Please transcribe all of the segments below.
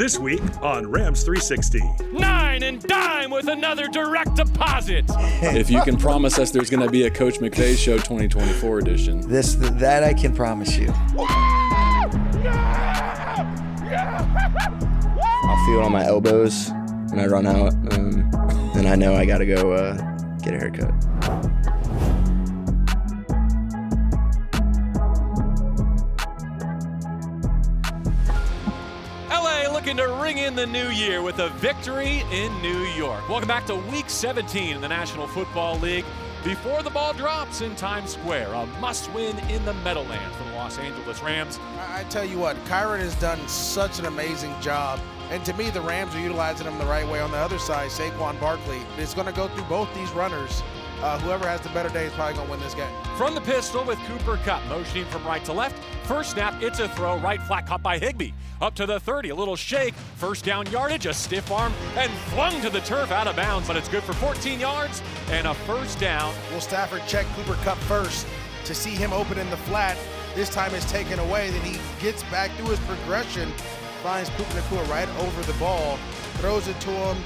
This week on Rams 360. 9 and dime with another direct deposit. If you can promise us there's going to be a Coach McVay Show 2024 edition. That I can promise you. I'll feel it on my elbows when I run out, and I know I got to go get a haircut. Looking to ring in the new year with a victory in New York. Welcome back to Week 17 in the National Football League. Before the ball drops in Times Square, a must-win in the Meadowlands for the Los Angeles Rams. I tell you what, Kyron has done such an amazing job. And to me, the Rams are utilizing him the right way. On the other side, Saquon Barkley is going to go through both these runners. Whoever has the better day is probably going to win this game. From the pistol with Cooper Kupp, motioning from right to left. First snap, it's a throw, right flat caught by Higbee. Up to the 30, a little shake, first down yardage, a stiff arm, and flung to the turf out of bounds, but it's good for 14 yards and a first down. Will Stafford check Cooper Kupp first to see him open in the flat? This time it's taken away, then he gets back through his progression, finds Puka Nacua right over the ball, throws it to him.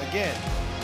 Again,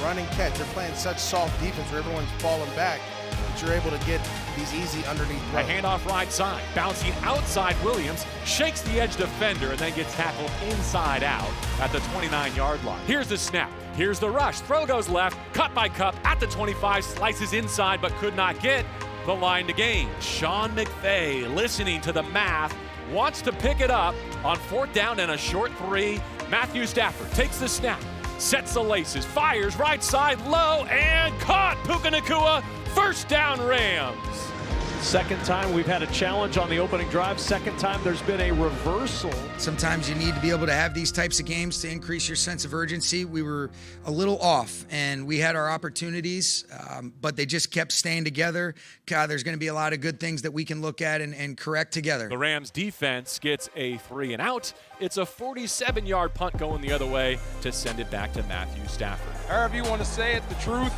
run and catch. They're playing such soft defense where everyone's falling back, but you're able to get these easy underneath throws. A handoff right side, bouncing outside Williams, shakes the edge defender and then gets tackled inside out at the 29-yard line. Here's the snap, here's the rush, throw goes left, cut by Kupp at the 25, slices inside but could not get the line to gain. Sean McVay, listening to the math, wants to pick it up on fourth down and a short three. Matthew Stafford takes the snap, sets the laces, fires right side low, and caught. Puka Nacua, first down Rams. Second time we've had a challenge on the opening drive. Second time there's been a reversal. Sometimes you need to be able to have these types of games to increase your sense of urgency. We were a little off, and we had our opportunities, but they just kept staying together. God, there's going to be a lot of good things that we can look at and correct together. The Rams defense gets a 3 and out. It's a 47-yard punt going the other way to send it back to Matthew Stafford. However you want to say it, the truth.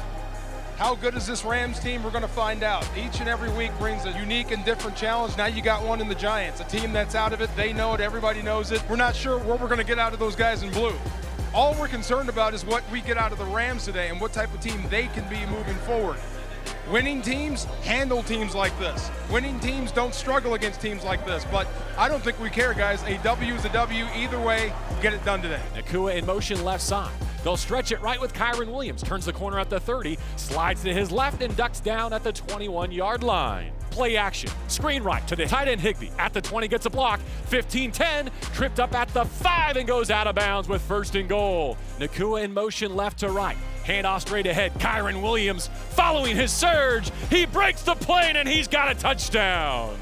How good is this Rams team? We're going to find out. Each and every week brings a unique and different challenge. Now you got one in the Giants, a team that's out of it. They know it. Everybody knows it. We're not sure what we're going to get out of those guys in blue. All we're concerned about is what we get out of the Rams today and what type of team they can be moving forward. Winning teams handle teams like this. Winning teams don't struggle against teams like this. But I don't think we care, guys. A W is a W. Either way, get it done today. Nacua in motion left side. They'll stretch it right with Kyron Williams. Turns the corner at the 30, slides to his left, and ducks down at the 21-yard line. Play action. Screen right to the tight end Higbee. At the 20, gets a block. 15-10, tripped up at the 5 and goes out of bounds with first and goal. Nacua in motion left to right. Handoff straight ahead. Kyron Williams following his surge. He breaks the plane and he's got a touchdown.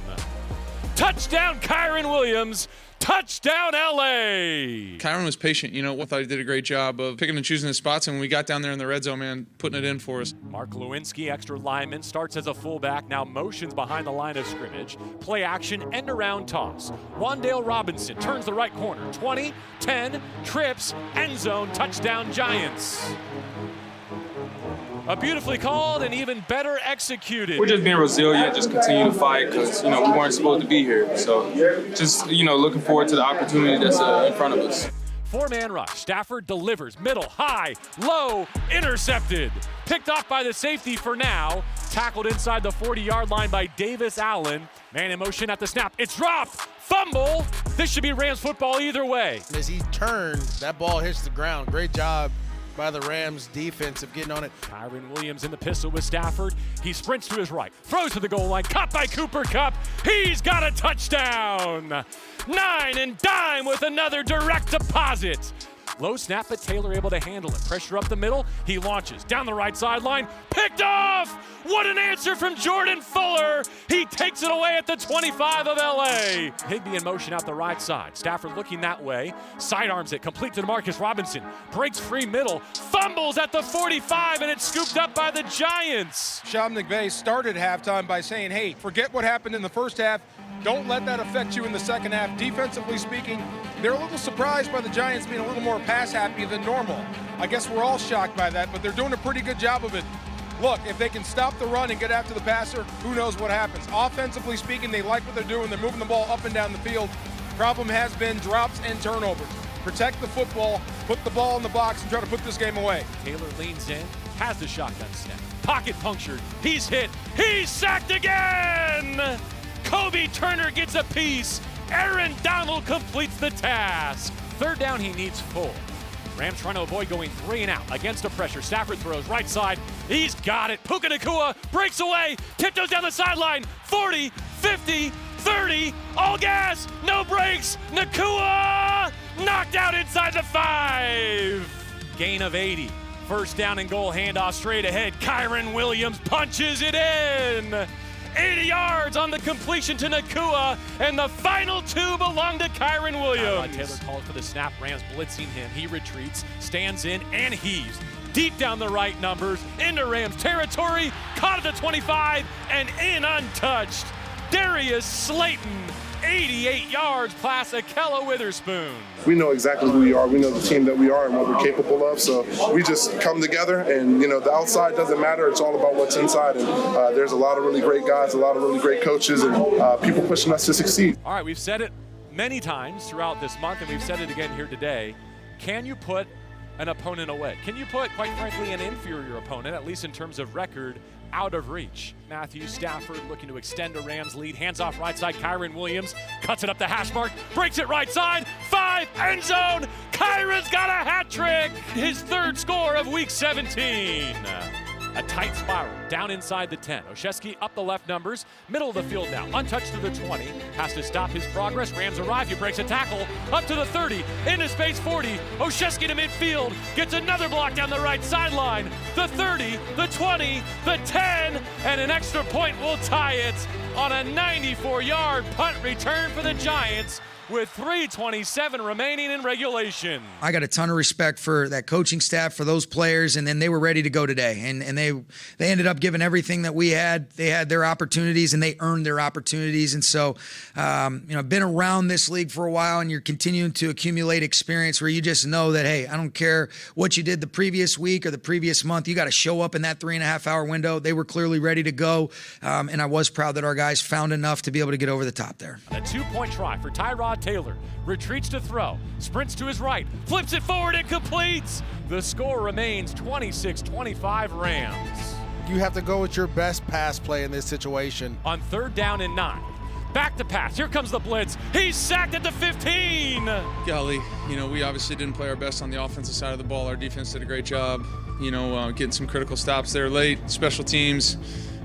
Touchdown Kyron Williams. Touchdown, LA! Kyron was patient. I thought he did a great job of picking and choosing his spots. And when we got down there in the red zone, man, putting it in for us. Mark Lewinsky, extra lineman, starts as a fullback, now motions behind the line of scrimmage. Play action, end around toss. Wandale Robinson turns the right corner. 20, 10, trips, end zone, touchdown Giants. A beautifully called and even better executed. We're just being resilient, just continue to fight because, we weren't supposed to be here. So just, looking forward to the opportunity that's in front of us. Four-man rush. Stafford delivers. Middle, high, low, intercepted. Picked off by the safety for now. Tackled inside the 40-yard line by Davis Allen. Man in motion at the snap. It's dropped. Fumble. This should be Rams football either way. As he turned, that ball hits the ground. Great job by the Rams defense of getting on it. Kyron Williams in the pistol with Stafford. He sprints to his right, throws to the goal line, caught by Cooper Kupp. He's got a touchdown. 9 and dime with another direct deposit. Low snap, but Taylor able to handle it. Pressure up the middle. He launches down the right sideline. Picked off! What an answer from Jordan Fuller! He takes it away at the 25 of LA. Higbee in motion out the right side. Stafford looking that way. Sidearms it, complete to Demarcus Robinson. Breaks free middle. Fumbles at the 45, and it's scooped up by the Giants. Sean McVay started halftime by saying, hey, forget what happened in the first half. Don't let that affect you in the second half. Defensively speaking, they're a little surprised by the Giants being a little more pass happy than normal. I guess we're all shocked by that, but they're doing a pretty good job of it. Look, if they can stop the run and get after the passer, who knows what happens. Offensively speaking, they like what they're doing. They're moving the ball up and down the field. Problem has been drops and turnovers. protect the football, put the ball in the box, and try to put this game away. Taylor leans in, has the shotgun snap. Pocket punctured. He's hit. He's sacked again! Kobe Turner gets a piece. Aaron Donald completes the task. Third down, he needs 4. Rams trying to avoid going 3 and out against the pressure. Stafford throws right side. He's got it. Puka Nacua breaks away, tiptoes down the sideline. 40, 50, 30, all gas, no brakes. Nacua knocked out inside the 5. Gain of 80. First down and goal, handoff straight ahead. Kyron Williams punches it in. 80 yards on the completion to Nacua, and the final 2 belong to Kyron Williams. Taylor called for the snap. Rams blitzing him. He retreats, stands in, and heaves. Deep down the right numbers, into Rams territory, caught at the 25, and in untouched. Darius Slayton, 88 yards, past Akella Witherspoon. We know exactly who we are. We know the team that we are and what we're capable of. So we just come together, and the outside doesn't matter. It's all about what's inside. And there's a lot of really great guys, a lot of really great coaches, and people pushing us to succeed. All right, we've said it many times throughout this month, and we've said it again here today. Can you put an opponent away? Can you put, quite frankly, an inferior opponent, at least in terms of record, out of reach? Matthew Stafford looking to extend a Rams lead. Hands off right side. Kyron Williams cuts it up the hash mark. Breaks it right side. 5, end zone. Kyron's got a hat trick. His 3rd score of week 17. A tight spiral down inside the 10. Oshesky up the left numbers. Middle of the field now. Untouched to the 20. Has to stop his progress. Rams arrive. He breaks a tackle. Up to the 30. Into space 40. Oshesky to midfield. Gets another block down the right sideline. The 30, the 20, the 10. And an extra point will tie it on a 94-yard punt return for the Giants, with 3:27 remaining in regulation. I got a ton of respect for that coaching staff, for those players, and then they were ready to go today. And they ended up giving everything that we had. They had their opportunities, and they earned their opportunities. And so, I've been around this league for a while, and you're continuing to accumulate experience where you just know that, hey, I don't care what you did the previous week or the previous month. You got to show up in that 3.5-hour window. They were clearly ready to go, and I was proud that our guys found enough to be able to get over the top there. A 2-point try for Tyrod Taylor. Retreats to throw, sprints to his right, flips it forward and completes. The score remains 26-25 Rams. You have to go with your best pass play in this situation. On 3rd down and 9. Back to pass. Here comes the blitz. He's sacked at the 15. Golly, we obviously didn't play our best on the offensive side of the ball. Our defense did a great job, getting some critical stops there late. Special teams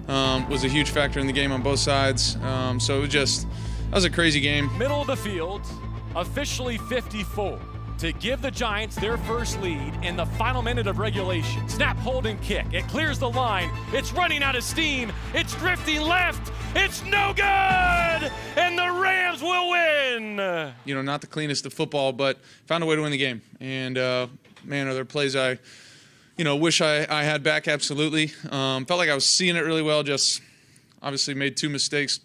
was a huge factor in the game on both sides. So that was a crazy game. Middle of the field, officially 54, to give the Giants their first lead in the final minute of regulation. Snap, hold, and kick. It clears the line. It's running out of steam. It's drifting left. It's no good! And the Rams will win! Not the cleanest of football, but found a way to win the game. And, man, are there plays I wish I had back, absolutely. Felt like I was seeing it really well, just obviously made 2 mistakes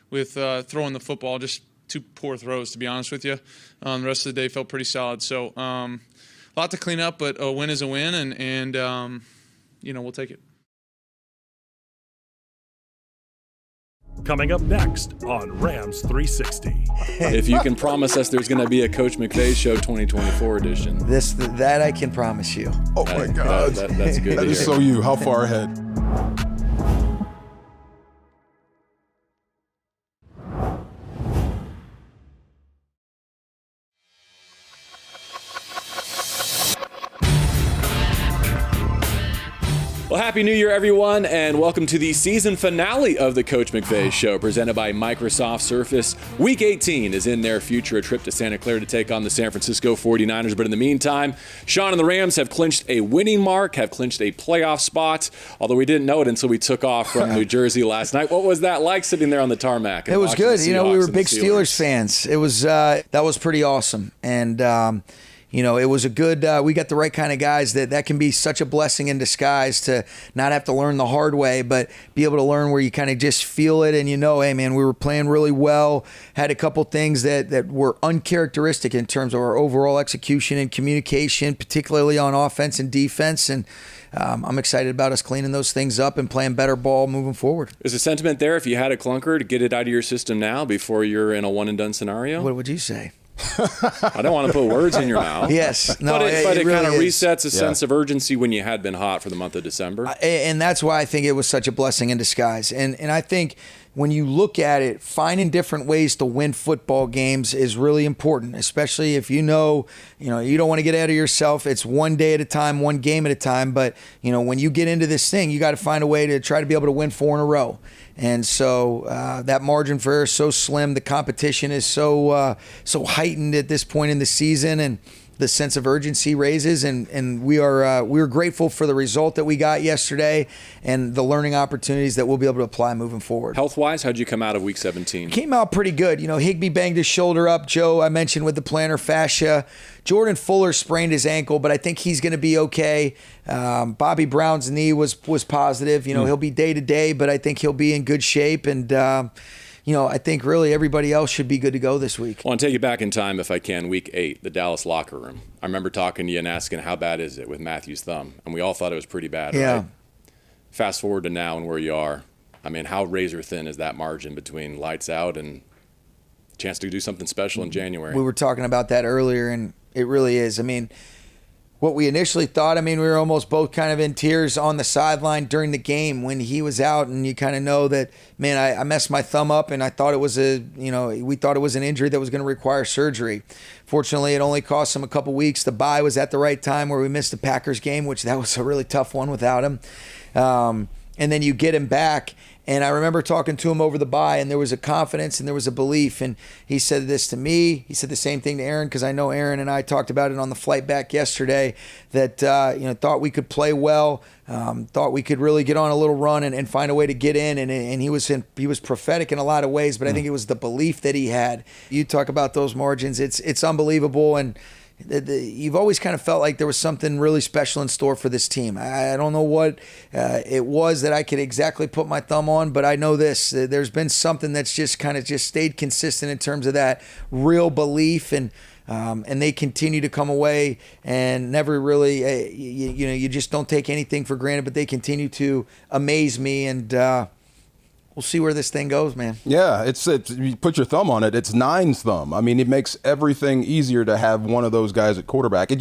with throwing the football, just 2 poor throws, to be honest with you. The rest of the day felt pretty solid. So a lot to clean up, but a win is a win, and we'll take it. Coming up next on Rams 360. If you can promise us there's going to be a Coach McVay Show 2024 edition. That I can promise you. Oh, my God. That's good. That is so you. How far ahead? Well, Happy New Year, everyone, and welcome to the season finale of the Coach McVay Show, presented by Microsoft Surface. Week 18 is in their future, a trip to Santa Clara to take on the San Francisco 49ers. But in the meantime, Sean and the Rams have clinched a winning mark, have clinched a playoff spot, although we didn't know it until we took off from New Jersey last night. What was that like, sitting there on the tarmac? It was good. We were big Steelers fans. It was that was pretty awesome. And it was a good, we got the right kind of guys that can be such a blessing in disguise to not have to learn the hard way, but be able to learn where you kind of just feel it. And hey, man, we were playing really well, had a couple things that were uncharacteristic in terms of our overall execution and communication, particularly on offense and defense. And I'm excited about us cleaning those things up and playing better ball moving forward. Is a sentiment there, if you had a clunker, to get it out of your system now before you're in a one-and-done scenario? What would you say? I don't want to put words in your mouth. Yes. No, but it really kind of is. resets a sense of urgency when you had been hot for the month of December. And that's why I think it was such a blessing in disguise. And I think when you look at it, finding different ways to win football games is really important, especially if you don't want to get out of yourself. It's one day at a time, one game at a time. But, when you get into this thing, you got to find a way to try to be able to win 4 in a row. And so that margin for error is so slim. The competition is so heightened at this point in the season, and the sense of urgency raises. And we're grateful for the result that we got yesterday and the learning opportunities that we'll be able to apply moving forward. Health-wise, how'd you come out of Week 17? Came out pretty good. Higbee banged his shoulder up. Joe, I mentioned with the plantar fascia. Jordan Fuller sprained his ankle, but I think he's going to be okay. Bobby Brown's knee was positive. He'll be day to day, but I think he'll be in good shape. And I think really everybody else should be good to go this week. I want to take you back in time, if I can, Week 8, the Dallas locker room. I remember talking to you and asking how bad is it with Matthew's thumb, and we all thought it was pretty bad. Yeah. Right? Fast forward to now and where you are. I mean, how razor thin is that margin between lights out and chance to do something special in January? We were talking about that earlier, and it really is. I mean, what we initially thought, we were almost both kind of in tears on the sideline during the game when he was out, and you kind of know that, man, I messed my thumb up, and I thought it was we thought it was an injury that was going to require surgery. Fortunately, it only cost him a couple weeks. The bye was at the right time where we missed the Packers game, which that was a really tough one without him. And then you get him back. And I remember talking to him over the bye, and there was a confidence and there was a belief. And he said this to me. He said the same thing to Aaron, because I know Aaron and I talked about it on the flight back yesterday, that thought we could play well, thought we could really get on a little run and find a way to get in. And he was prophetic in a lot of ways, but I think it was the belief that he had. You talk about those margins. It's unbelievable. And you've always kind of felt like there was something really special in store for this team. I don't know what it was that I could exactly put my thumb on, but I know this. There's been something that's just kind of just stayed consistent in terms of that real belief, and they continue to come away and never really, you just don't take anything for granted, but they continue to amaze me, and we'll see where this thing goes, man. Yeah, it's you put your thumb on it. It's Nine's thumb. I mean, it makes everything easier to have one of those guys at quarterback.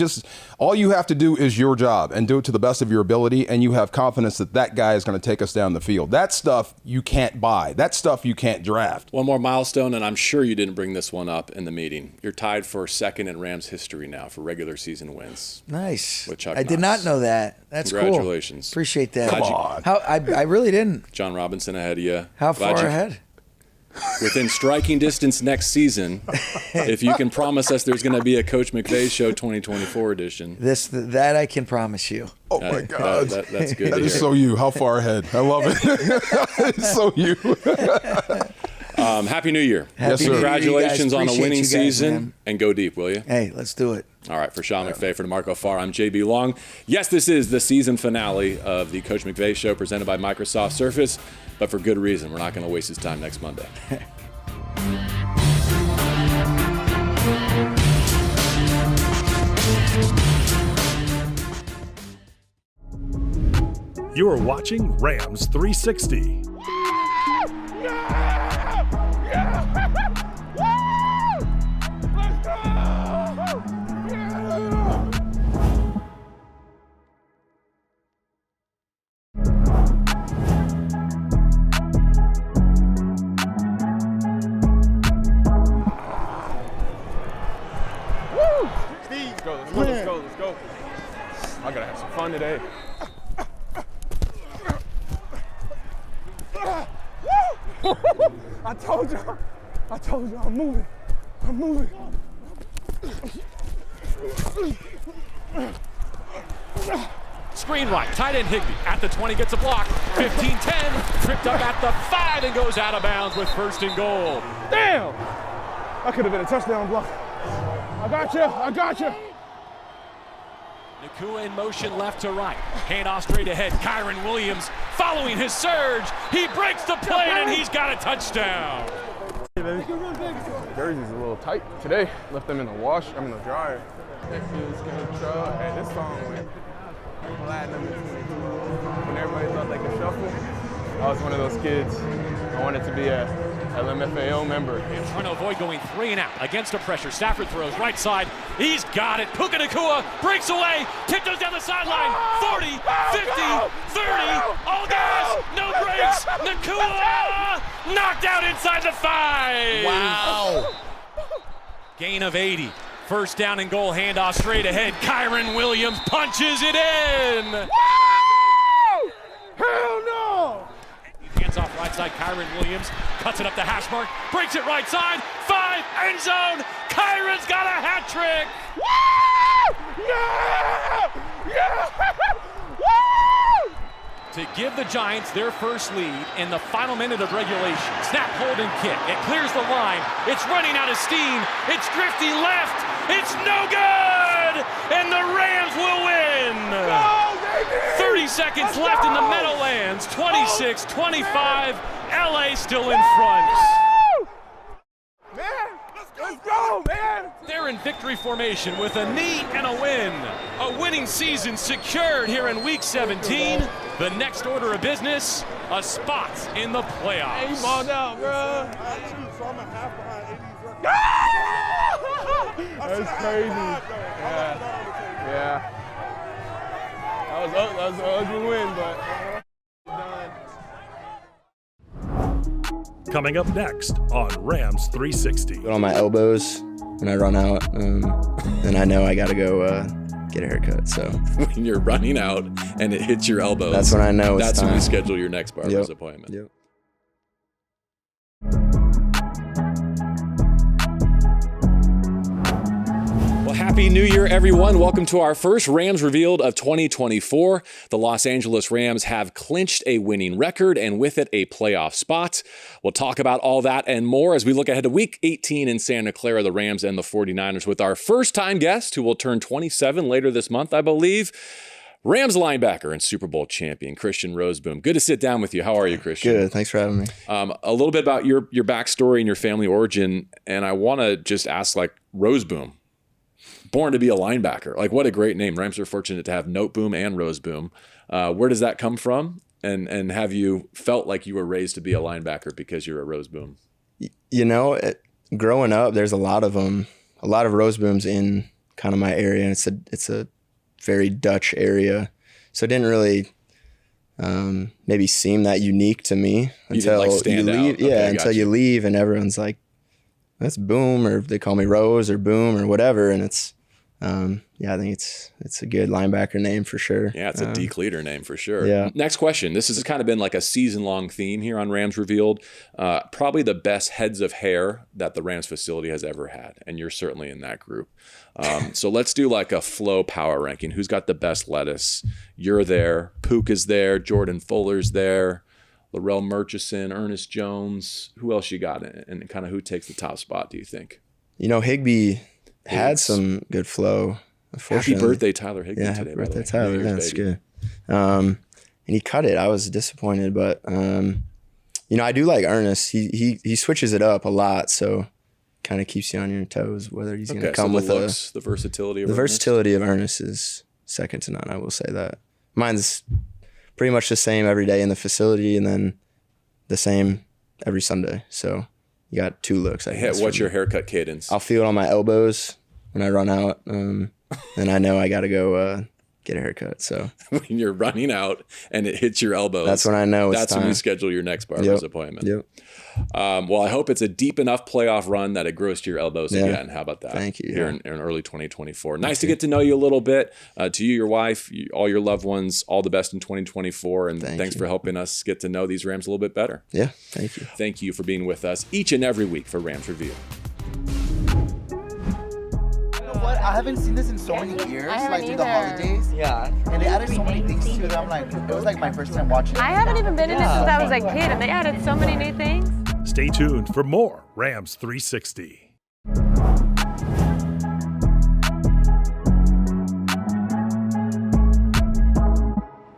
All you have to do is your job and do it to the best of your ability, and you have confidence that that guy is going to take us down the field. That stuff you can't buy. That stuff you can't draft. One more milestone, and I'm sure you didn't bring this one up in the meeting. You're tied for second in Rams history now for regular season wins. Nice. With Chuck I did Knox. not know that. That's Congratulations. Cool. Appreciate that. Come on. I really didn't. John Robinson ahead of you. How far ahead? Within striking distance next season, if you can promise us there's going to be a Coach McVay Show 2024 edition. That I can promise you. Oh, my God. That's good. That is so you. How far ahead? I love it. It's so you. Happy New Year. Yes, sir. Congratulations on a Appreciate winning you guys, season, man. and go deep, will you? Hey, let's do it. All right, for Sean McVay, for DeMarco Farr, I'm JB Long. Yes, this is the season finale of the Coach McVay Show presented by Microsoft Surface, but for good reason. We're not going to waste his time next Monday. You are watching Rams 360. Let's go. I gotta have some fun today. I told y'all, I'm moving. Screen right, tight end Higbee at the 20, gets a block. 15-10, tripped up at the 5 and goes out of bounds with first and goal. Damn! That could have been a touchdown block. I got you. Nakua in motion left to right. Handoff straight ahead. Kyron Williams following his surge. He breaks the plane and he's got a touchdown. Hey, baby. Jersey's a little tight today. Left them in the the dryer. Hey, this song went platinum in 22. When everybody thought they could shuffle, I was one of those kids. I wanted to be a LMFAO member. Trying to avoid going 3 and out against a pressure. Stafford throws right side. He's got it. Puka Nacua breaks away. Tiptoes down the sideline. 40, 50, 30. All gas. No brakes. Nacua knocked out inside the 5. Wow. Gain of 80. First down and goal, handoff straight ahead. Kyron Williams punches it in. Woo! Hell no! Hands off right side, Kyron Williams cuts it up the hash mark, breaks it right side, 5, end zone. Kyron's got a hat trick. Woo! Yeah! Yeah! Woo! To give the Giants their first lead in the final minute of regulation. Snap, hold, and kick. It clears the line. It's running out of steam. It's drifty left. It's no good! And the Rams will win! Go, baby! 30 seconds left in the Meadowlands. 26-25. LA still in front. Man, let's go, man! They're in victory formation with a knee and a win. A winning season secured here in Week 17. The next order of business, a spot in the playoffs. Hey, you balled out, bro. That's crazy. Yeah. That was an ugly win, but Coming up next on Rams 360. On my elbows when I run out, and I know I got to go get a haircut. So When you're running out and it hits your elbows, that's when I know it's that's time. when you schedule your next barber's appointment. Yep. Well, Happy New Year, everyone. Welcome to our first Rams Revealed of 2024. The Los Angeles Rams have clinched a winning record and with it a playoff spot. We'll talk about all that and more as we look ahead to Week 18 in Santa Clara, the Rams and the 49ers, with our first-time guest who will turn 27 later this month, I believe. Rams linebacker and Super Bowl champion, Christian Rozeboom. Good to sit down with you. How are you, Christian? Good. Thanks for having me. A little bit about your backstory and your family origin, and I want to just ask, Rozeboom. Born to be a linebacker. What a great name. Rams are fortunate to have Noteboom and Rozeboom. Where does that come from? And have you felt like you were raised to be a linebacker because you're a Rozeboom? Growing up, there's a lot of them, a lot of Rozebooms in kind of my area, and it's a very Dutch area. So it didn't really maybe seem that unique to me until you leave. Yeah, until you leave and everyone's like, that's Boom, or they call me Rose or Boom or whatever, and it's I think it's a good linebacker name for sure. Yeah, it's a deke leader name for sure. Yeah. Next question. This has kind of been like a season-long theme here on Rams Revealed. Probably the best heads of hair that the Rams facility has ever had, and you're certainly in that group. So let's do a flow power ranking. Who's got the best lettuce? You're there. Pook is there. Jordan Fuller's there. Laurel Murchison, Ernest Jones. Who else you got? And kind of who takes the top spot, do you think? Higbee had some good flow. Happy birthday, Tyler Higbee, yeah, today, happy birthday, by the way. Tyler. That's good. And he cut it. I was disappointed, but I do like Ernest. He switches it up a lot, so kind of keeps you on your toes. Whether he's going to come with the versatility of the Ernest? versatility of Ernest is second to none. I will say that. Mine's pretty much the same every day in the facility, and then the same every Sunday. So you got two looks. What's your haircut cadence? I'll feel it on my elbows when I run out, and I know I got to go get a haircut. So when you're running out and it hits your elbows, that's when I know it's that's time. When you schedule your next barber's appointment. Yep. Well, I hope it's a deep enough playoff run that it grows to your elbows again. How about that? Thank you. Here in early 2024. Nice to get to know you a little bit. To you, your wife, all your loved ones, all the best in 2024. And thanks for helping us get to know these Rams a little bit better. Yeah, thank you. Thank you for being with us each and every week for Rams Revealed. What? I haven't seen this in so many years, through the holidays. Yeah. And they added so many things to it. It was my first time watching it. I haven't even been in it since I was a kid, and they added so many new things. Stay tuned for more Rams 360.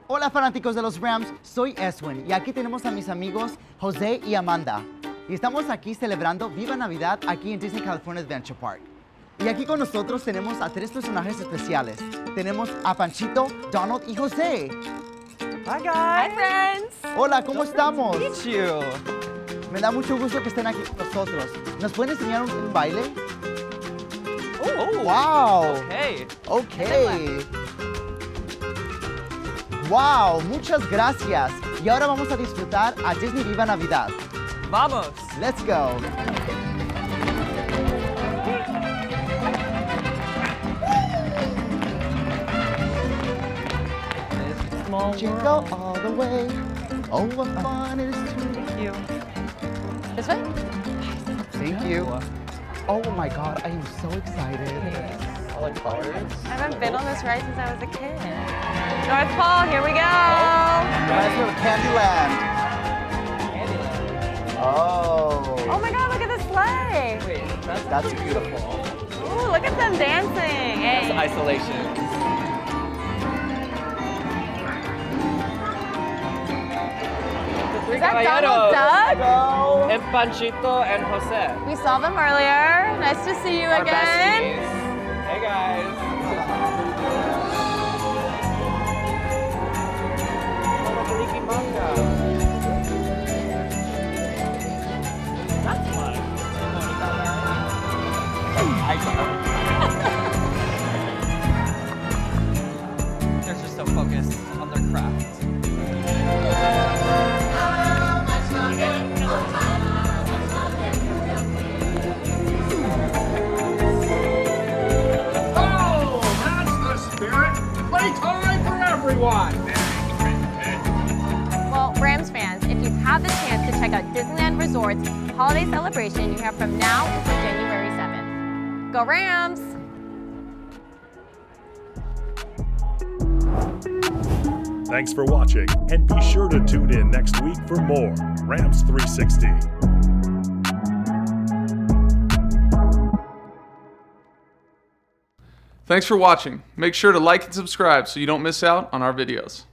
Hola fanáticos de los Rams, soy Eswin y aquí tenemos a mis amigos José y Amanda. Y estamos aquí celebrando Viva Navidad aquí en Disney California Adventure Park. Y aquí con nosotros tenemos a tres personajes especiales. Tenemos a Panchito, Donald y José. Hi guys. Hi friends. Hola, ¿cómo estamos? Meet you. Me da mucho gusto que estén aquí con nosotros. ¿Nos pueden enseñar un baile? Oh, wow. Okay. Okay. Wow, muchas gracias. Y ahora vamos a disfrutar a Disney Viva Navidad. Vamos. Let's go. Jingle all the way. Oh, what fun it is to. Thank you. This way? Thank you. Oh my God, I am so excited. I like colors. I haven't been on this ride since I was a kid. North Pole, here we go. Let's go to Candyland. Oh. Oh my God, look at this sleigh. Wait, That's beautiful. Ooh, look at them dancing. Hey. That's isolation. Is that Donald Duck? And Panchito and Jose. We saw them earlier. Nice to see you Our again. besties. Hey guys. That's fun. They're just so focused on their craft. Well, Rams fans, if you have the chance to check out Disneyland Resort's holiday celebration, you have from now until January 7th. Go Rams! Thanks for watching, and be sure to tune in next week for more Rams 360. Thanks for watching. Make sure to like and subscribe so you don't miss out on our videos.